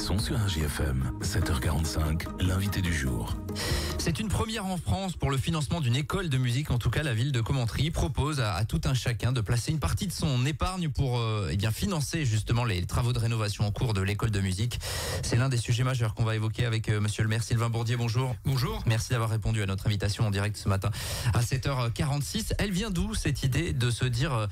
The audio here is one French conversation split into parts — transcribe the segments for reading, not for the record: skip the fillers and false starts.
sont sur RJFM, 7h45, l'invité du jour. C'est une première en France pour le financement d'une école de musique. En tout cas, la ville de Commentry propose à tout un chacun de placer une partie de son épargne pour financer justement les travaux de rénovation en cours de l'école de musique. C'est l'un des sujets majeurs qu'on va évoquer avec monsieur le maire Sylvain Bourdier. Bonjour. Bonjour. Merci d'avoir répondu à notre invitation en direct ce matin à 7h46. Elle vient d'où cette idée de se dire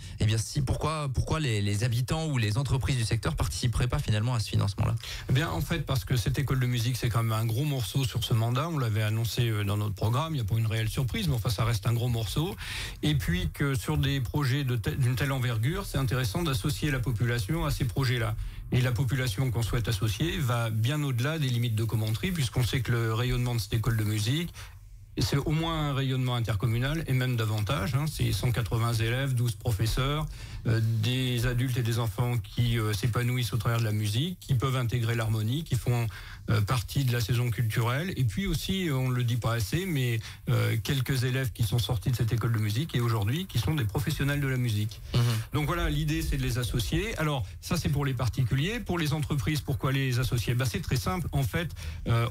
pourquoi les habitants ou les entreprises du secteur participeraient pas finalement à ce financement-là? Eh bien, en fait, parce que cette école de musique, c'est quand même un gros morceau sur ce mandat. On l'avait annoncé dans notre programme. Il n'y a pas une réelle surprise, mais enfin, ça reste un gros morceau. Et puis que sur des projets d'une telle envergure, c'est intéressant d'associer la population à ces projets-là. Et la population qu'on souhaite associer va bien au-delà des limites de Commentry, puisqu'on sait que le rayonnement de cette école de musique, c'est au moins un rayonnement intercommunal et même davantage. C'est 180 élèves, 12 professeurs, des adultes et des enfants qui s'épanouissent au travers de la musique, qui peuvent intégrer l'harmonie, qui font partie de la saison culturelle. Et puis aussi, on ne le dit pas assez, mais quelques élèves qui sont sortis de cette école de musique et aujourd'hui qui sont des professionnels de la musique. Donc voilà, l'idée c'est de les associer. Alors ça c'est pour les particuliers. Pour les entreprises, pourquoi les associer? C'est très simple. En fait,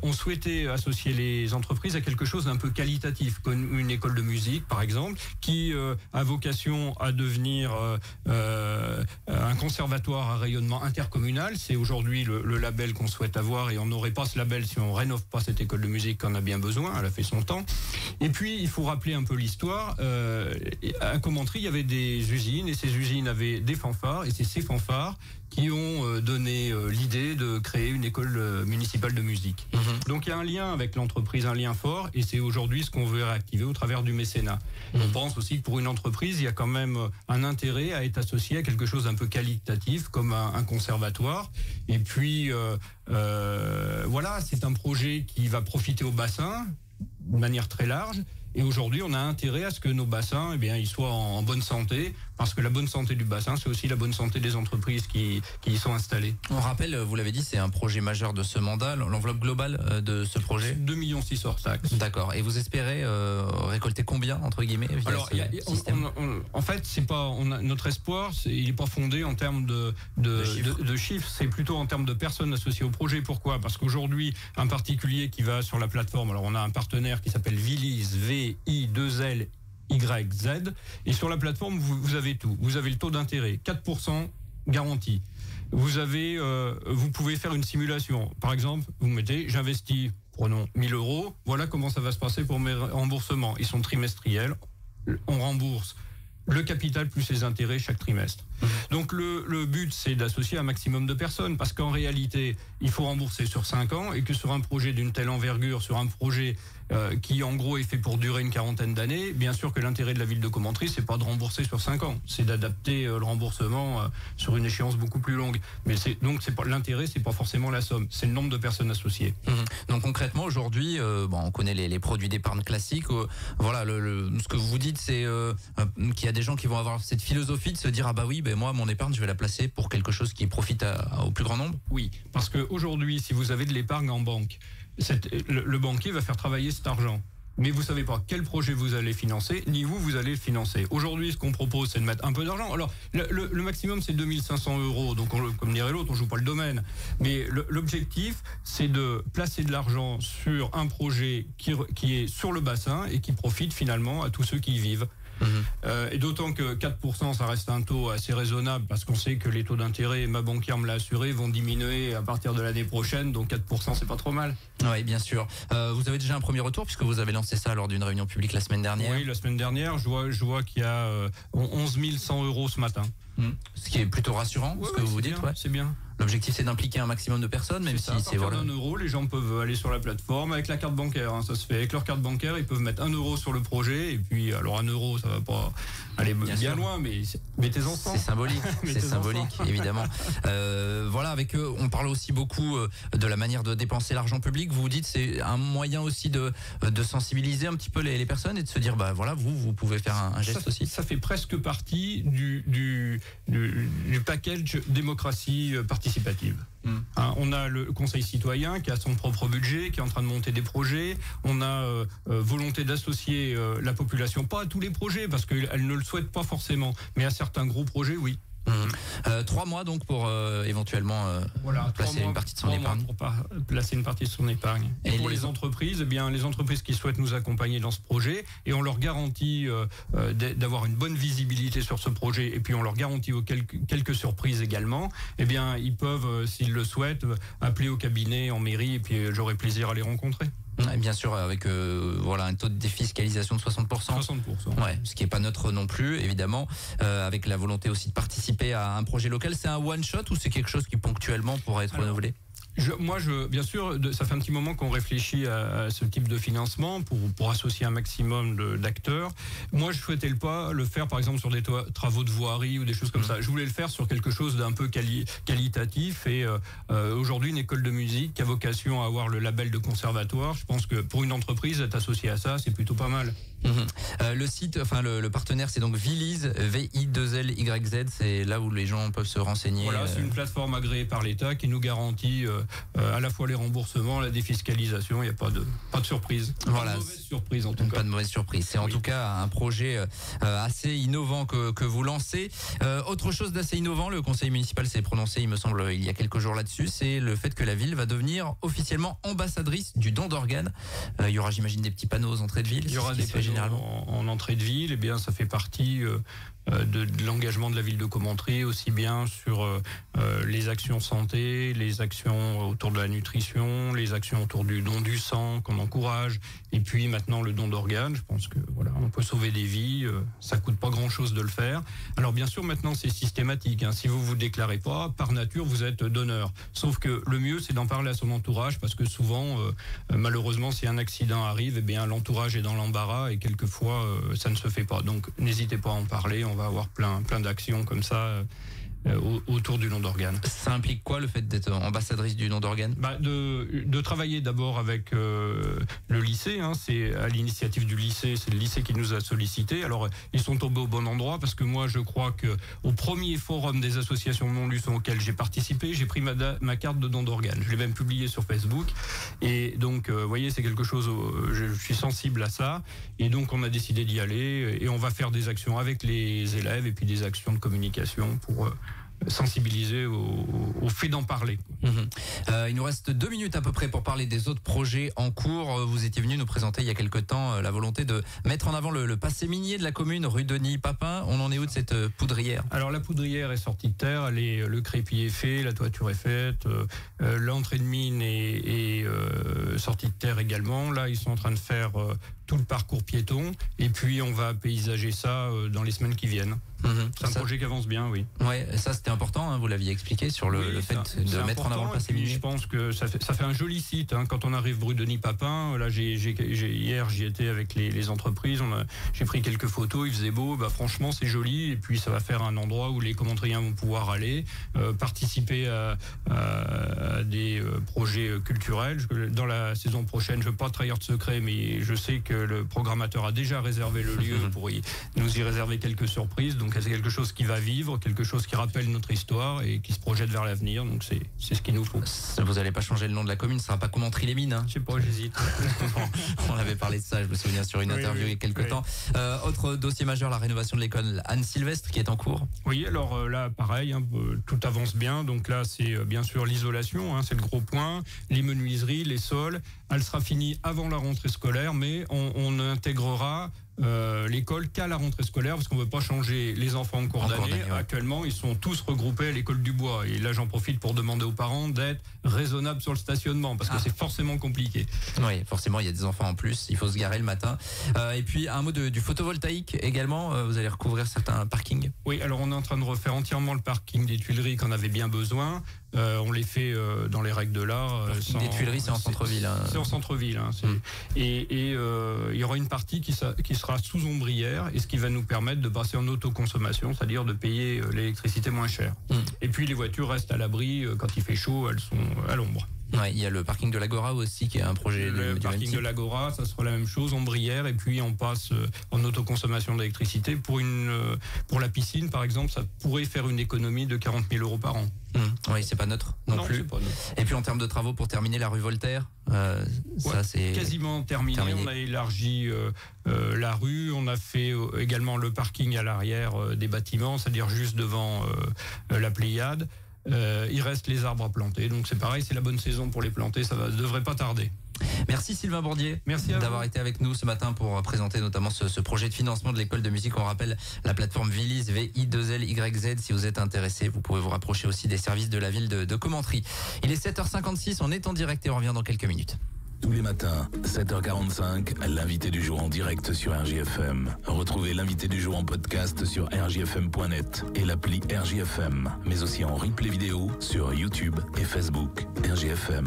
on souhaitait associer les entreprises à quelque chose d'un peu qualitatif, comme une école de musique par exemple, qui a vocation à devenir un conservatoire à rayonnement intercommunal. C'est aujourd'hui le label qu'on souhaite avoir et on n'aurait pas ce label si on rénove pas cette école de musique qu'on a bien besoin. Elle a fait son temps. Et puis il faut rappeler un peu l'histoire. À Commentry, il y avait des usines et ces usines avaient des fanfares et c'est ces fanfares qui ont donné l'idée de créer une école municipale de musique. Donc il y a un lien avec l'entreprise, un lien fort, et c'est aujourd'hui ce qu'on veut réactiver au travers du mécénat. On pense aussi que pour une entreprise, il y a quand même un intérêt à être associé à quelque chose d'un peu qualitatif, comme un conservatoire. Et puis voilà, c'est un projet qui va profiter au bassin de manière très large. Et aujourd'hui, on a intérêt à ce que nos bassins, ils soient en bonne santé, parce que la bonne santé du bassin, c'est aussi la bonne santé des entreprises qui y sont installées. On rappelle, vous l'avez dit, c'est un projet majeur de ce mandat. L'enveloppe globale de ce projet, 2,6 millions hors taxes. D'accord. Et vous espérez récolter combien, entre guillemets, via Alors, en fait, c'est pas notre espoir, il n'est pas fondé en termes de chiffres, c'est plutôt en termes de personnes associées au projet. Pourquoi? Parce qu'aujourd'hui, un particulier qui va sur la plateforme, alors on a un partenaire qui s'appelle Viliz, VI2L YZ, et sur la plateforme vous avez tout. Vous avez le taux d'intérêt 4% garanti. Vous pouvez faire une simulation. Par exemple, vous mettez j'investis, prenons 1000 €. Voilà comment ça va se passer pour mes remboursements. Ils sont trimestriels. On rembourse le capital plus les intérêts chaque trimestre. Donc le but c'est d'associer un maximum de personnes, parce qu'en réalité il faut rembourser sur 5 ans, et que sur un projet d'une telle envergure, sur un projet qui en gros est fait pour durer une quarantaine d'années, bien sûr que l'intérêt de la ville de Commentry c'est pas de rembourser sur 5 ans, c'est d'adapter le remboursement sur une échéance beaucoup plus longue. Mais c'est pas l'intérêt, c'est pas forcément la somme, c'est le nombre de personnes associées. Donc concrètement aujourd'hui, on connaît les produits d'épargne classiques. Voilà, ce que vous dites c'est qu'il y a des gens qui vont avoir cette philosophie de se dire moi mon épargne je vais la placer pour quelque chose qui profite au plus grand nombre. Oui, parce que aujourd'hui si vous avez de l'épargne en banque, le banquier va faire travailler cet argent. Mais vous savez pas quel projet vous allez financer, ni vous allez le financer. Aujourd'hui, ce qu'on propose, c'est de mettre un peu d'argent. Alors, le maximum, c'est 2500 €. Donc, comme dirait l'autre, on joue pas le domaine. Mais l'objectif, c'est de placer de l'argent sur un projet qui est sur le bassin et qui profite finalement à tous ceux qui y vivent. Et d'autant que 4%, ça reste un taux assez raisonnable, parce qu'on sait que les taux d'intérêt, ma banquière me l'a assuré, vont diminuer à partir de l'année prochaine. Donc 4%, c'est pas trop mal. Oui, bien sûr. Vous avez déjà un premier retour, puisque vous avez lancé ça lors d'une réunion publique la semaine dernière. Oui, la semaine dernière, je vois qu'il y a 11 100 € ce matin. Ce qui est plutôt rassurant, ce que vous dites. C'est bien. L'objectif, c'est d'impliquer un maximum de personnes, même si c'est voilà. 1 €, les gens peuvent aller sur la plateforme avec la carte bancaire. Ça se fait avec leur carte bancaire. Ils peuvent mettre 1 € sur le projet. Et puis, alors 1 €, ça va pas aller bien loin, mais mettez-en 100. C'est symbolique, c'est symbolique, évidemment. Voilà, avec eux, on parle aussi beaucoup de la manière de dépenser l'argent public. Vous dites, c'est un moyen aussi de sensibiliser un petit peu les personnes et de se dire, voilà, vous pouvez faire un geste aussi. Ça fait presque partie du package démocratie participative. On a le Conseil citoyen qui a son propre budget, qui est en train de monter des projets. On a volonté d'associer la population, pas à tous les projets, parce qu'elle ne le souhaite pas forcément, mais à certains gros projets, oui. 3 mois donc pour éventuellement placer une partie de son épargne. Pour placer une partie de son épargne. Et pour les entreprises, eh bien les entreprises qui souhaitent nous accompagner dans ce projet, et on leur garantit d'avoir une bonne visibilité sur ce projet, et puis on leur garantit quelques surprises également, eh bien ils peuvent, s'ils le souhaitent, appeler au cabinet en mairie, et puis j'aurai plaisir à les rencontrer. Bien sûr, avec un taux de défiscalisation de 60%. 60%. Ouais, ce qui est pas neutre non plus, évidemment, avec la volonté aussi de participer à un projet local. C'est un one shot ou c'est quelque chose qui ponctuellement pourrait être renouvelé? Bien sûr, ça fait un petit moment qu'on réfléchit à ce type de financement pour associer un maximum d'acteurs. Moi, je souhaitais pas le faire, par exemple, sur des travaux de voirie ou des choses comme ça. Je voulais le faire sur quelque chose d'un peu qualitatif. Et aujourd'hui, une école de musique qui a vocation à avoir le label de conservatoire, je pense que pour une entreprise, être associé à ça, c'est plutôt pas mal. Le site, le partenaire, c'est donc Viliz, VI2LYZ. C'est là où les gens peuvent se renseigner. Voilà, c'est une plateforme agréée par l'État qui nous garantit à la fois les remboursements, la défiscalisation. Il n'y a pas de surprise. Voilà. Pas de mauvaise surprise en tout cas. Pas de mauvaise surprise. C'est en tout cas un projet assez innovant que vous lancez. Autre chose d'assez innovant, le conseil municipal s'est prononcé, il me semble, il y a quelques jours là-dessus. C'est le fait que la ville va devenir officiellement ambassadrice du don d'organes. Il y aura, j'imagine, des petits panneaux aux entrées de ville. Il y aura des panneaux en entrée de ville. Eh bien, ça fait partie de l'engagement de la ville de Commentry, aussi bien sur les actions santé, les actions autour de la nutrition, les actions autour du don du sang qu'on encourage, et puis maintenant le don d'organes. Je pense que on peut sauver des vies, ça coûte pas grand-chose de le faire. Alors bien sûr, maintenant c'est systématique. Si vous déclarez pas, par nature vous êtes donneur. Sauf que le mieux c'est d'en parler à son entourage, parce que souvent, malheureusement, si un accident arrive, eh bien l'entourage est dans l'embarras et quelquefois ça ne se fait pas. Donc n'hésitez pas à en parler. On va avoir plein d'actions comme ça autour du don d'organes. Ça implique quoi, le fait d'être ambassadrice du don d'organes? De travailler d'abord avec le lycée. C'est à l'initiative du lycée, c'est le lycée qui nous a sollicité. Alors ils sont tombés au bon endroit, parce que moi je crois que au premier forum des associations non-luçons auquel j'ai participé, j'ai pris ma carte de don d'organes. Je l'ai même publiée sur Facebook, et donc vous voyez, c'est quelque chose, je suis sensible à ça, et donc on a décidé d'y aller, et on va faire des actions avec les élèves, et puis des actions de communication pour sensibiliser au fait d'en parler. Il nous reste 2 minutes à peu près pour parler des autres projets en cours. Vous étiez venu nous présenter il y a quelque temps la volonté de mettre en avant le passé minier de la commune, rue Denis Papin. On en est où de cette poudrière? Alors la poudrière est sortie de terre, le crépi est fait, la toiture est faite, l'entrée de mine est sortie de terre également. Là, ils sont en train de faire tout le parcours piéton, et puis on va paysager ça dans les semaines qui viennent. C'est un projet qui avance bien, oui. Ouais, ça c'était important, vous l'aviez expliqué, sur le fait de mettre en avant le passé minier. Je pense que ça fait un joli site. Quand on arrive rue Denis Papin, là hier j'y étais avec les entreprises, j'ai pris quelques photos, il faisait beau, franchement c'est joli, et puis ça va faire un endroit où les commentriens vont pouvoir aller participer à des projets culturels. Dans la saison prochaine, je ne veux pas trahir de secret, mais je sais que le programmateur a déjà réservé le lieu pour nous y réserver quelques surprises. Donc c'est quelque chose qui va vivre, quelque chose qui rappelle notre histoire et qui se projette vers l'avenir. Donc c'est ce qu'il nous faut. Vous n'allez pas changer le nom de la commune, ça ne sera pas Commentry-les-Mines. Je sais pas, j'hésite. On avait parlé de ça, je me souviens, sur une interview il y a quelques temps. Autre dossier majeur, la rénovation de l'école Anne-Sylvestre qui est en cours. Oui, alors là pareil, tout avance bien. Donc là c'est bien sûr l'isolation, c'est le gros point. Les menuiseries, les sols. Elle sera finie avant la rentrée scolaire, mais on intégrera l'école qu'à la rentrée scolaire, parce qu'on ne veut pas changer les enfants en cours d'année. Actuellement, ils sont tous regroupés à l'école du Bois. Et là, j'en profite pour demander aux parents d'être raisonnables sur le stationnement, parce que c'est forcément compliqué. Oui, forcément, il y a des enfants en plus, il faut se garer le matin. Et puis, un mot du photovoltaïque également, vous allez recouvrir certains parkings? Oui, alors on est en train de refaire entièrement le parking des Tuileries qu'on avait bien besoin. On les fait dans les règles de l'art. Des Tuileries, c'est en centre-ville. C'est en centre-ville. Et il y aura une partie qui sera sous ombrière, et ce qui va nous permettre de passer en autoconsommation, c'est-à-dire de payer l'électricité moins cher. Et puis les voitures restent à l'abri, quand il fait chaud, elles sont à l'ombre. Ouais, il y a le parking de l'Agora aussi qui est un projet Le du parking même de type. l'Agora, ça sera la même chose, ombrière, et puis on passe en autoconsommation d'électricité. Pour la piscine, par exemple, ça pourrait faire une économie de 40 000 € par an. Oui, c'est pas neutre non plus. C'est pas neutre. Et puis en termes de travaux, pour terminer la rue Voltaire, ça c'est quasiment terminé. On a élargi la rue, on a fait également le parking à l'arrière des bâtiments, c'est-à-dire juste devant la Pléiade. Il reste les arbres à planter, donc c'est pareil, c'est la bonne saison pour les planter, ça devrait pas tarder. Merci Sylvain Bourdier d'avoir été avec nous ce matin pour présenter notamment ce projet de financement de l'école de musique. On rappelle la plateforme Vilyz, VI2LYZ. Si vous êtes intéressé, vous pouvez vous rapprocher aussi des services de la ville de Commentry. Il est 7h56, on est en direct et on revient dans quelques minutes. Tous les matins, 7h45, l'invité du jour en direct sur RJFM. Retrouvez l'invité du jour en podcast sur rjfm.net et l'appli RJFM, mais aussi en replay vidéo sur YouTube et Facebook. RJFM.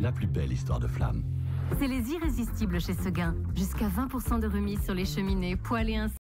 La plus belle histoire de flamme. C'est les irrésistibles chez Seguin. Jusqu'à 20% de remise sur les cheminées, poêles et